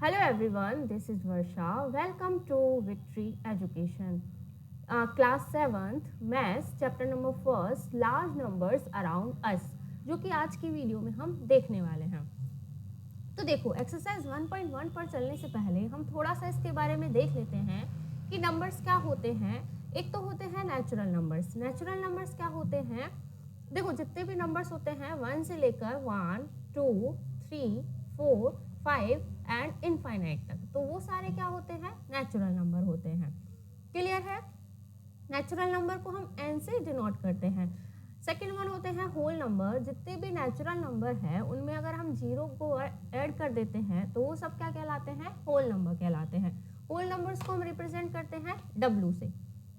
Hello everyone, this is Varsha. Welcome to Victory Education. Class 7th, Maths, Chapter number 1st, Large Numbers Around Us, जो कि आज की video में हम देखने वाले हैं। तो देखो, एक्सरसाइज 1.1 पर चलने से पहले हम थोड़ा सा इसके बारे में देख लेते हैं कि नंबर्स क्या होते हैं। एक तो होते हैं नेचुरल नंबर्स। नेचुरल नंबर्स क्या होते हैं? देखो, जितने भी नंबर्स होते हैं 1 से लेकर 1, 2, 3, 4, 5 एंड इनफाइनाइट तक, तो वो सारे क्या होते हैं? नेचुरल नंबर होते हैं। क्लियर है? नेचुरल नंबर को हम एन से डिनोट करते हैं। सेकेंड वन होते हैं होल नंबर। जितने भी नेचुरल नंबर है उनमें अगर हम जीरो को ऐड कर देते हैं तो वो सब क्या कहलाते हैं? होल नंबर कहलाते हैं। होल नंबर्स को हम रिप्रेजेंट करते हैं डब्ल्यू से।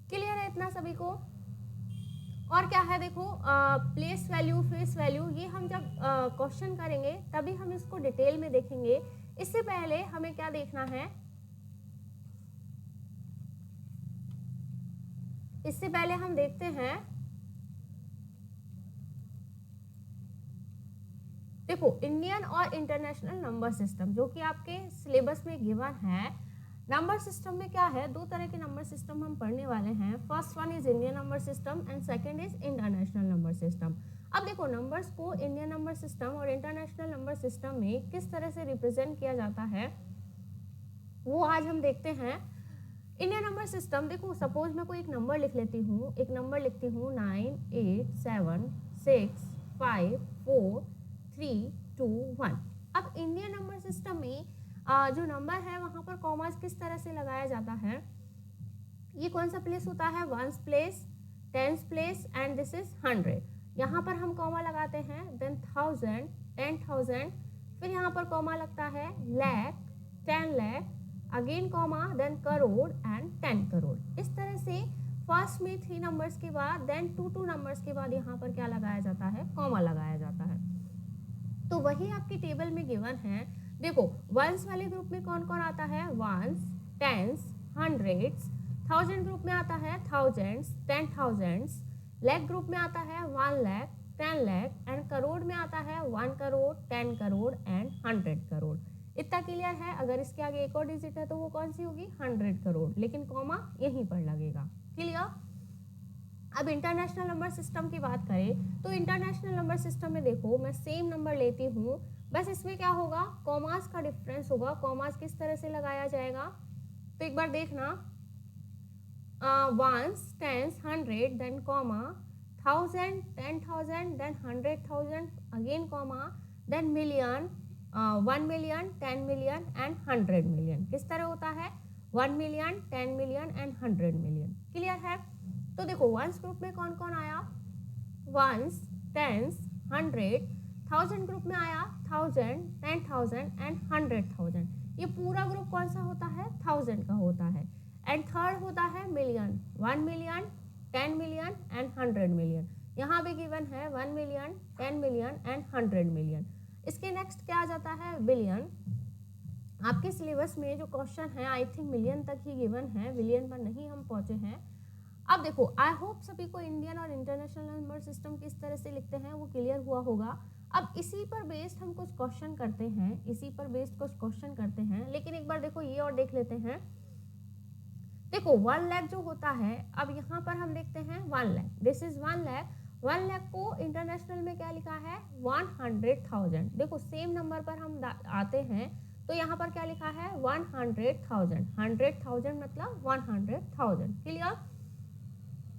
क्लियर है इतना सभी को? और क्या है देखो, प्लेस वैल्यू, फेस वैल्यू, ये हम जब क्वेश्चन करेंगे तभी हम इसको डिटेल में देखेंगे। इससे पहले हमें क्या देखना है? इससे पहले हम देखते हैं, देखो, इंडियन और इंटरनेशनल नंबर सिस्टम जो कि आपके सिलेबस में गिवन है। नंबर सिस्टम में क्या है? दो तरह के नंबर सिस्टम हम पढ़ने वाले हैं। First one is Indian number system and second is international number system. अब देखो, नंबर्स को इंडियन नंबर सिस्टम और इंटरनेशनल नंबर सिस्टम में किस तरह से रिप्रेजेंट किया जाता है वो आज हम देखते हैं। इंडियन नंबर सिस्टम, देखो सपोज मैं कोई एक नंबर लिख लेती हूँ। एक नंबर लिखती हूँ 9, 8, 7, 6, 5, 4, 3, 2, 1। अब इंडियन नंबर सिस्टम में जो नंबर है वहाँ पर कॉमास किस तरह से लगाया जाता है? ये कौन सा प्लेस होता है? Ones place, tens place and this is 100। यहाँ पर हम कॉमा लगाते हैं, देन 1000, 10,000, फिर यहाँ पर कॉमा लगता है lakh, 10 lakh, again comma, then crore and 10 crore. इस तरह से फर्स्ट में 3 नंबर्स के बाद देन 2 नंबर्स के बाद यहाँ पर क्या लगाया जाता है? कॉमा लगाया जाता है। तो वही आपकी टेबल में गिवन है। देखो, वंस वाले ग्रुप में कौन कौन आता है? Ones, tens, hundreds. Thousand group में आता है थाउजेंड्स, 10,000s। लाख ग्रुप में आता है 1 लाख, 10 लाख एंड करोड़ में आता है 1 करोड़, 10 करोड़ एंड 100 करोड़। इतना क्लियर है? अगर इसके आगे एक और डिजिट है तो वो कौन सी होगी? 100 करोड़, लेकिन कॉमा यहीं पर लगेगा। क्लियर? अब इंटरनेशनल नंबर सिस्टम की बात करें तो इंटरनेशनल नंबर सिस्टम में देखो, मैं सेम नंबर लेती हूँ, बस इसमें क्या होगा? कॉमास का डिफरेंस होगा। कॉमास किस तरह से लगाया जाएगा तो एक बार देखना, ones, tens, 100, then comma, 1000, 10,000, then 100,000, again comma, then million, 1 million, 10 million and 100 million. किस तरह होता है? 1 million, 10 million and 100 million. Clear है? तो देखो, वंस ग्रुप में कौन कौन आया? Once, tens, 100। थाउजेंड ग्रुप में आया 1000, 10,000 एंड 100,000। ये पूरा ग्रुप कौन सा होता है? 1000 का होता है। एंड थर्ड होता है million, 1 million, 10 million and 100 million. यहाँ भी गिवन है 1 मिलियन, 10 मिलियन एंड 100 मिलियन। इसके नेक्स्ट क्या आ जाता है? बिलियन। आपके सिलेबस में जो क्वेश्चन है आई थिंक मिलियन तक ही गिवन है, बिलियन पर नहीं हम पहुंचे हैं। अब देखो, आई होप सभी को इंडियन और इंटरनेशनल नंबर सिस्टम किस तरह से लिखते हैं वो क्लियर हुआ होगा। अब इसी पर बेस्ड हम कुछ क्वेश्चन करते हैं, इसी पर बेस्ड कुछ क्वेश्चन करते हैं। लेकिन एक बार देखो ये और देख लेते हैं। देखो, 1 लाख जो होता है, अब यहाँ पर हम देखते हैं 1 लाख, दिस इज 1 लाख। 1 लाख को इंटरनेशनल में क्या लिखा है? 100,000। देखो, सेम नंबर पर हम आते हैं तो यहाँ पर क्या लिखा है? 100,000। 100,000 मतलब 100,000। क्लियर?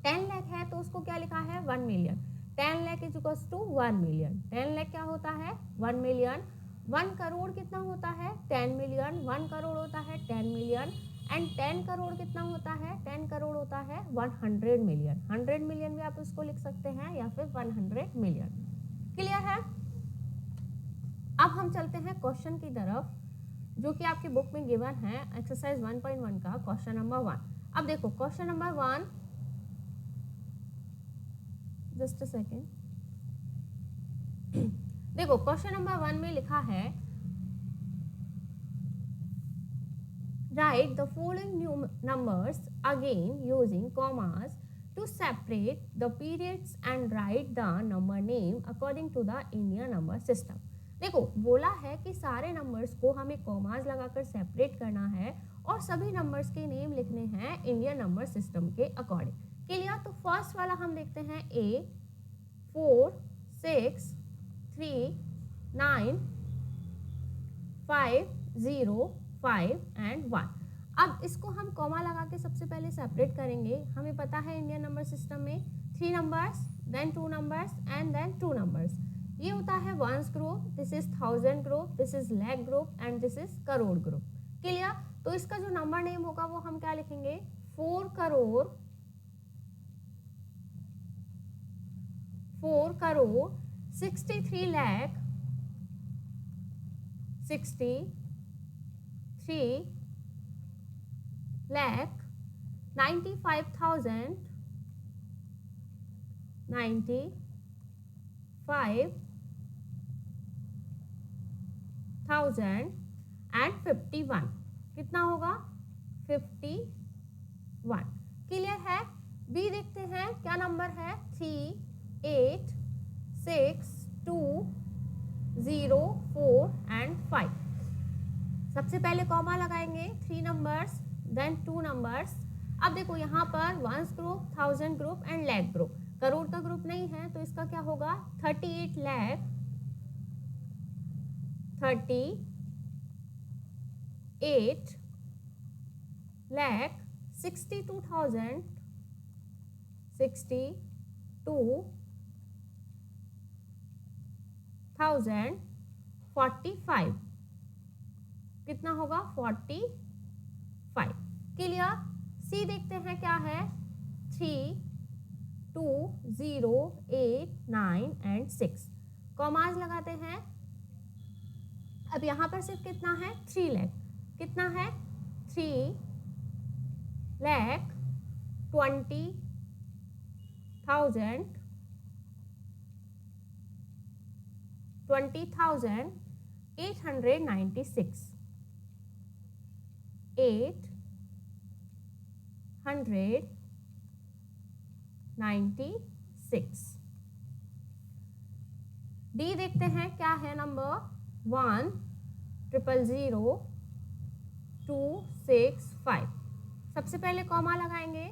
10 लाख है तो उसको क्या लिखा है? 1 million. 10 lakh is equals to 1 million. 10 lakh क्या होता है? 1 मिलियन। 1 करोड़ कितना होता है? 10 मिलियन। 1 करोड़ होता है 10 मिलियन एंड 10 करोड़ कितना होता है? 10 करोड़ होता है 100 मिलियन। 100 मिलियन भी आप इसको लिख सकते हैं या फिर 100 मिलियन। क्लियर है? अब हम चलते हैं क्वेश्चन की तरफ जो कि आपकी बुक में गिवन है, एक्सरसाइज 1.1 का क्वेश्चन नंबर 1। अब देखो, question number 1, just a second. देखो, क्वेश्चन नंबर 1 में लिखा है, right the following numbers again using commas to separate the periods and write the number name according to the Indian number system। देखो बोला है कि सारे नंबर्स को हमें कॉमास लगाकर सेपरेट करना है और सभी नंबर्स के नेम लिखने हैं इंडियन नंबर सिस्टम के अकॉर्डिंग। क्लियर? तो फर्स्ट वाला हम देखते हैं ए 4 6 3 9 5 0 5 एंड 1। अब इसको हम कॉमा लगा के सबसे पहले सेपरेट करेंगे। हमें पता है इंडियन नंबर सिस्टम में 3 numbers, then 2 numbers and then 2 numbers. ये होता है ones group, this is thousand group, this is lakh group and this is crore group. Clear? तो इसका जो नंबर नेम होगा वो हम क्या लिखेंगे? 4 करोड़ 63 लाख 63 lakh 95,000 and 51। कितना होगा? 51। क्लियर है? बी देखते हैं क्या नंबर है? 3 8 6 2 0 4 एंड 5। सबसे पहले कॉमा लगाएंगे, 3 नंबर्स देन 2 नंबर्स। अब देखो यहाँ पर ones group, thousand group and lakh group. Crore का ग्रुप नहीं है तो इसका क्या होगा? 38 लाख 38 लाख 62,000 62,045। कितना होगा? 45। क्लियर? सी देखते हैं क्या है? 3 2 0 8 9 एंड 6। कॉमास लगाते हैं। अब यहाँ पर सिर्फ कितना है? 3 लाख। कितना है? 3 लाख 20,000 896 896। डी देखते हैं क्या है नंबर? 1 000 2 6 5। सबसे पहले कॉमा लगाएंगे।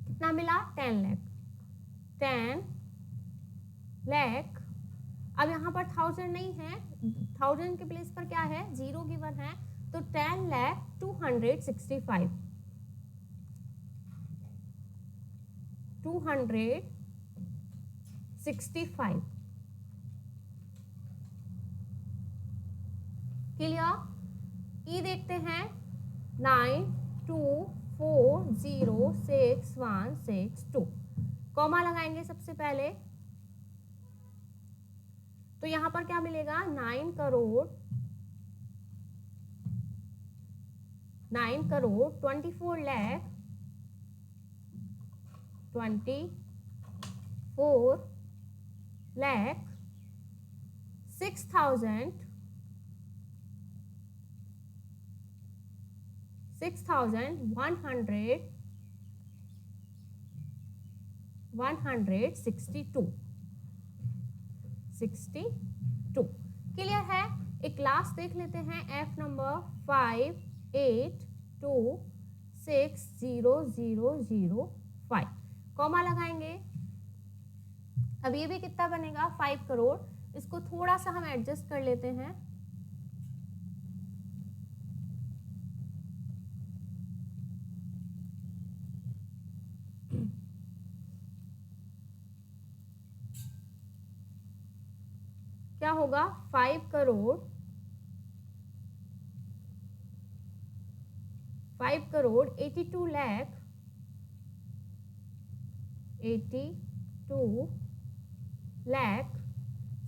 कितना मिला? 10 लाख 10 लाख। अब यहाँ पर 1000 नहीं है, 1000 के प्लेस पर क्या है? 0 गिवन है तो 10 लाख 265 265। क्लियर? ई देखते हैं 9 2 4 0 6 1 6 2। कॉमा लगाएंगे सबसे पहले तो यहां पर क्या मिलेगा? 9 करोड़ 24 लाख 24 लाख 6,162। क्लियर है? एक लास्ट देख लेते हैं एफ नंबर 5 8 2 6 0 0 0 5। कॉमा लगाएंगे। अब ये भी कितना बनेगा? 5 करोड़। इसको थोड़ा सा हम एडजस्ट कर लेते हैं। क्या होगा? 5 करोड़ 82 लाख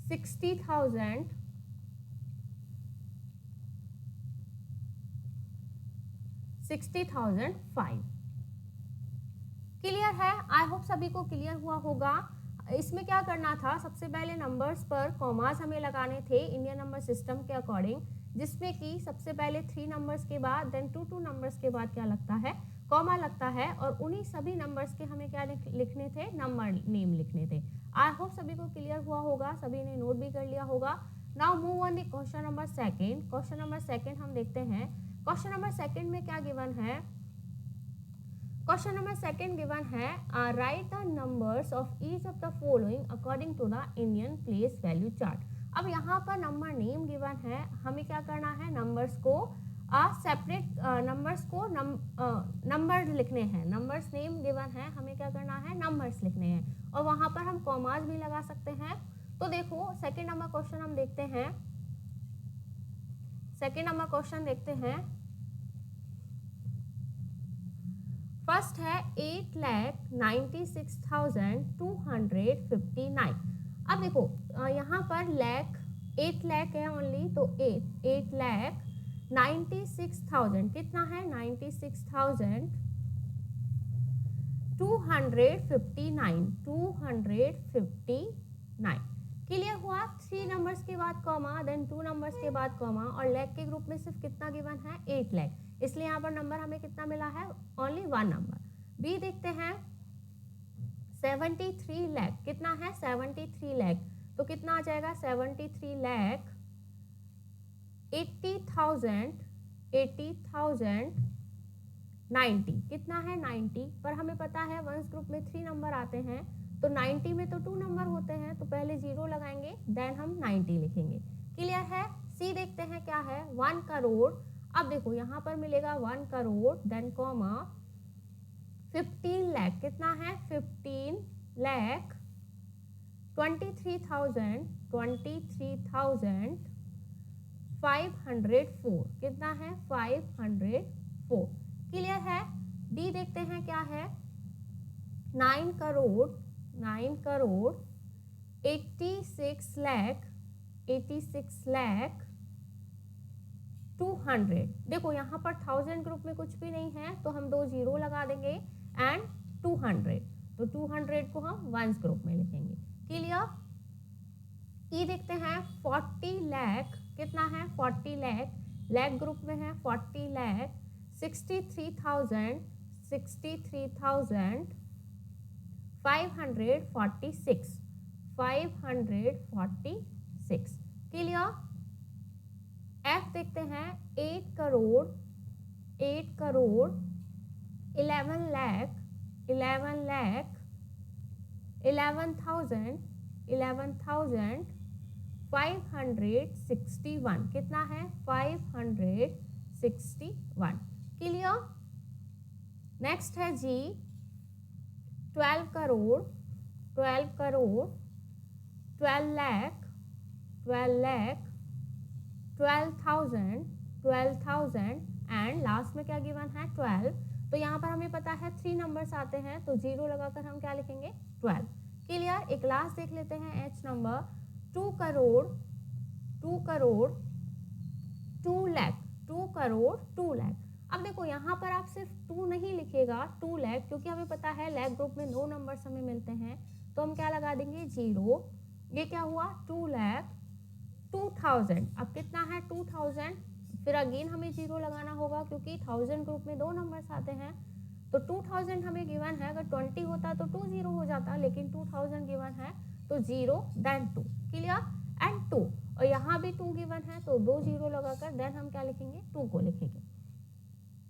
60,000 60,005। क्लियर है? आई होप सभी को क्लियर हुआ होगा। इसमें क्या करना था? सबसे पहले नंबर्स पर कॉमास हमें लगाने थे इंडियन नंबर सिस्टम के अकॉर्डिंग, जिसमें कि सबसे पहले 3 नंबर्स के बाद देन 2 नंबर्स के बाद क्या लगता है? कॉमा लगता है। और उन्हीं सभी नंबर्स के हमें क्या लिखने थे? नंबर नेम लिखने थे। आई होप सभी को क्लियर हुआ होगा, सभी ने नोट भी कर लिया होगा। Now move on the question number second. Question number second हम देखते हैं। क्वेश्चन नंबर सेकंड में क्या गिवन है? क्वेश्चन नंबर सेकंड गिवन है right the numbers of each of the following according to the Indian place value chart. अब यहाँ पर नंबर नेम गिवन है, हमें क्या करना है, नंबर्स को सेपरेट नंबर्स को नंबर लिखने हैं। नंबर्स नेम गिवन है, हमें क्या करना है, नंबर्स लिखने हैं और वहाँ पर हम कॉमास भी लगा सकते हैं। तो देखो सेकंड नंबर क्वेश्चन हम देखते हैं। सेकंड नंबर क्वेश्चन देखते हैं। फर्स्ट है 8,96,259। अब देखो यहाँ पर लैख 8 लाख है ओनली, तो 8,96,000 कितना है, 96,259 क्लियर हुआ। 3 नंबर्स के बाद कॉमा, देन 2 नंबर्स के बाद कॉमा, और लैख के ग्रुप में सिर्फ कितना गिवन है, 8 लाख, इसलिए यहाँ पर नंबर हमें कितना मिला है, ओनली 1 नंबर। बी देखते हैं 73 लाख कितना है, 73 लाख, तो कितना आ जाएगा, 73 लाख 80,090 कितना है, 90, पर हमें पता है वंस ग्रुप में 3 नंबर आते हैं, तो 90 में तो 2 नंबर होते हैं, तो पहले 0 लगाएंगे, देन हम 90 लिखेंगे। क्लियर है। सी देखते हैं क्या है, 1 करोड़। अब देखो यहाँ पर मिलेगा 1 करोड़, देन कॉमा 15 लाख कितना है, 15 लाख 23,504 कितना है, 504। क्लियर है। डी देखते हैं क्या है, 9 करोड़ 86 लाख 200। देखो यहाँ पर 1000 ग्रुप में कुछ भी नहीं है, तो हम 2 0 लगा देंगे एंड 200, तो 200 को हम वंस ग्रुप में लिखेंगे। क्लियर। ई देखते हैं 40 लाख कितना है, 40 लाख, लाख ग्रुप में है, 40 लाख 63,546 क्लियर। एफ देखते हैं 8 करोड़ 11 लाख 11,561 कितना है, 561 क्लियर। नेक्स्ट है जी 12 करोड़ 12 लाख 12,000 एंड लास्ट में क्या गिवन है, 12। तो यहाँ पर हमें पता है 3 नंबर्स आते हैं, तो 0 लगाकर हम क्या लिखेंगे, 12। क्लियर। एक लास्ट देख लेते हैं एच नंबर 2 करोड़ 2 लाख। अब देखो यहाँ पर आप सिर्फ 2 नहीं लिखेगा, 2 लाख, क्योंकि हमें पता है लैख ग्रुप में 2 नंबर्स हमें मिलते हैं, तो हम क्या लगा देंगे, 0। ये क्या हुआ, 2 लाख 2000। अब कितना है, 2000, फिर अगेन हमें 0 लगाना होगा, क्योंकि 1000 ग्रुप में 2 नंबर्स आते हैं, तो 2000 हमें गिवन है, अगर 20 होता तो 20 हो जाता, लेकिन 2000 गिवन है, तो 0 देन 2 क्लियर एंड 2, और यहाँ भी 2 गिवन है, तो 2 0 लगाकर देन हम क्या लिखेंगे, 2 को लिखेंगे।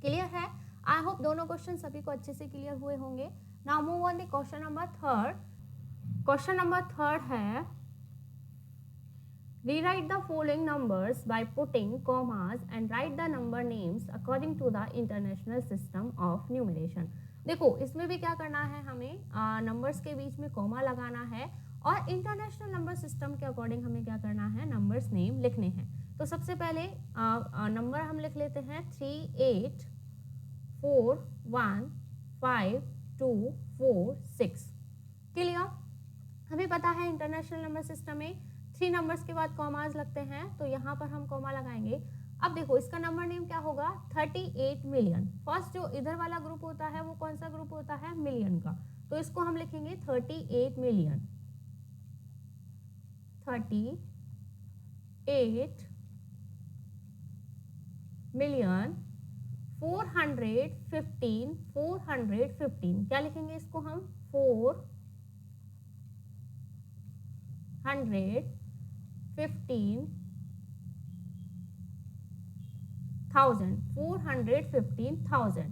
क्लियर है। आई होप दोनों क्वेश्चन सभी को अच्छे से क्लियर हुए होंगे। Now move on the question number third. Question number third है rewrite the following numbers by putting commas and write the number names according to the international system of numeration। देखो इसमें भी क्या करना है, हमें नंबर्स के बीच में कॉमा लगाना है और इंटरनेशनल नंबर सिस्टम के अकॉर्डिंग हमें क्या करना है, नंबर्स नेम लिखने हैं। तो सबसे पहले नंबर हम लिख लेते हैं 38415246। क्लियर। हमें पता है इंटरनेशनल नंबर सिस्टम में 3 नंबर्स के बाद कॉमास लगते हैं, तो यहाँ पर हम कॉमा लगाएंगे। अब देखो इसका नंबर नेम क्या होगा, 38 मिलियन। फर्स्ट जो इधर वाला ग्रुप होता है वो कौन सा ग्रुप होता है, मिलियन का, तो इसको हम लिखेंगे 38 मिलियन 415 क्या लिखेंगे इसको हम, 415 415,000।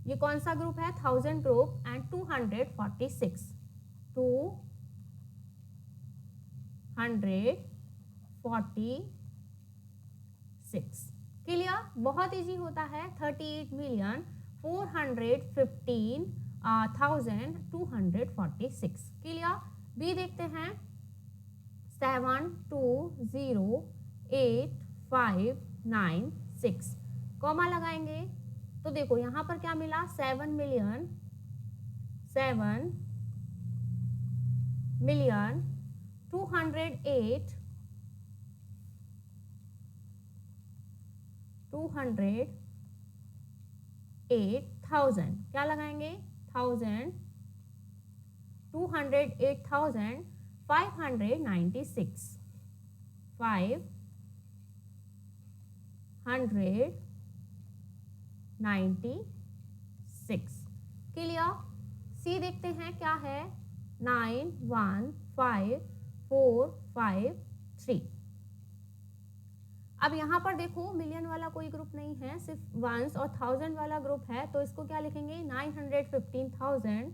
ये कौन सा ग्रुप है? 1000 ग्रुप एंड 246 क्लियर? बहुत इजी होता है। 38,415,246 क्लियर? बी देखते हैं 720856 कॉमा लगाएंगे तो देखो यहां पर क्या मिला? 7,208,000 क्या लगाएंगे? 1000 208,596 क्लियर? सी देखते हैं क्या है? 915453। अब यहाँ पर देखो मिलियन वाला कोई ग्रुप नहीं है, सिर्फ वंस और 1000 वाला ग्रुप है, तो इसको क्या लिखेंगे? 915,000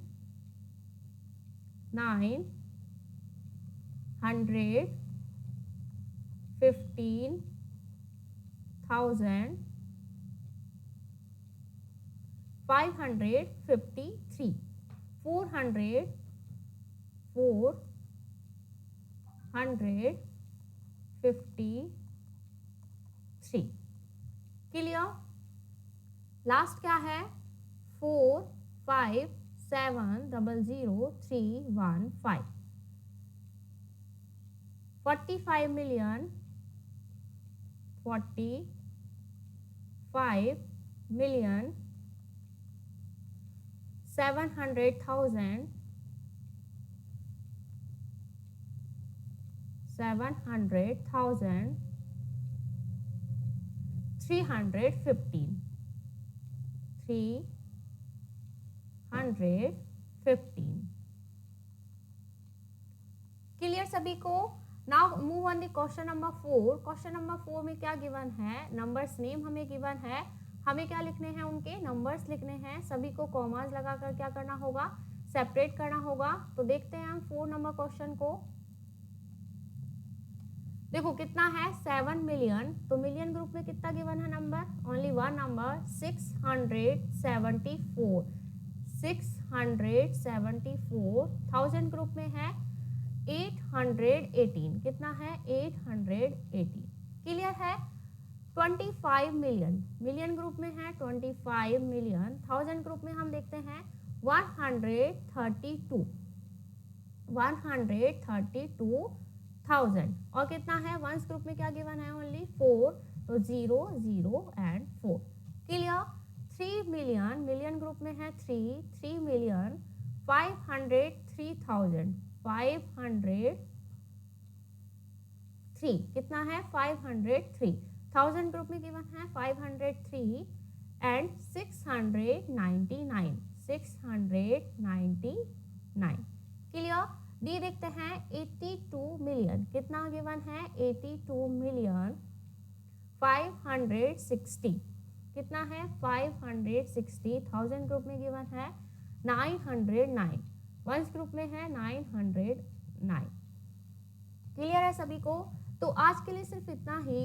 553 453 क्लियर? लास्ट क्या है? 457,00315 45,700,000 315 क्लियर सभी को? Now move on the question number 4। Question number 4 में क्या गिवन है? नंबर्स नेम हमें गिवन है, हमें क्या लिखने हैं? उनके नंबर्स लिखने हैं। सभी को कॉमास लगाकर क्या करना होगा? सेपरेट करना होगा। तो देखते हैं हम 4 नंबर क्वेश्चन को। देखो कितना है? 7 मिलियन। तो मिलियन ग्रुप में कितना गिवन है number? Only one number 674 674। 1000 group में है 818। कितना है? 818 क्लियर है? 25 मिलियन मिलियन ग्रुप में है 25 मिलियन। 1000 ग्रुप में हम देखते हैं 132,000 और कितना है? वंस ग्रुप में क्या गिवन है? ओनली 4। तो 0 0 and 4 clear? 3 million million group में है 3 मिलियन 503,000 503 कितना है? 503। 1000 ग्रुप में गिवन है 503 एंड 699 क्लियर? डी देखते हैं 82 मिलियन। कितना गिवन है? 82 मिलियन 560। कितना है? 560। 1000 ग्रुप में गिवन है 909। वंस ग्रुप में है 909 क्लियर है सभी को? तो आज के लिए सिर्फ इतना ही।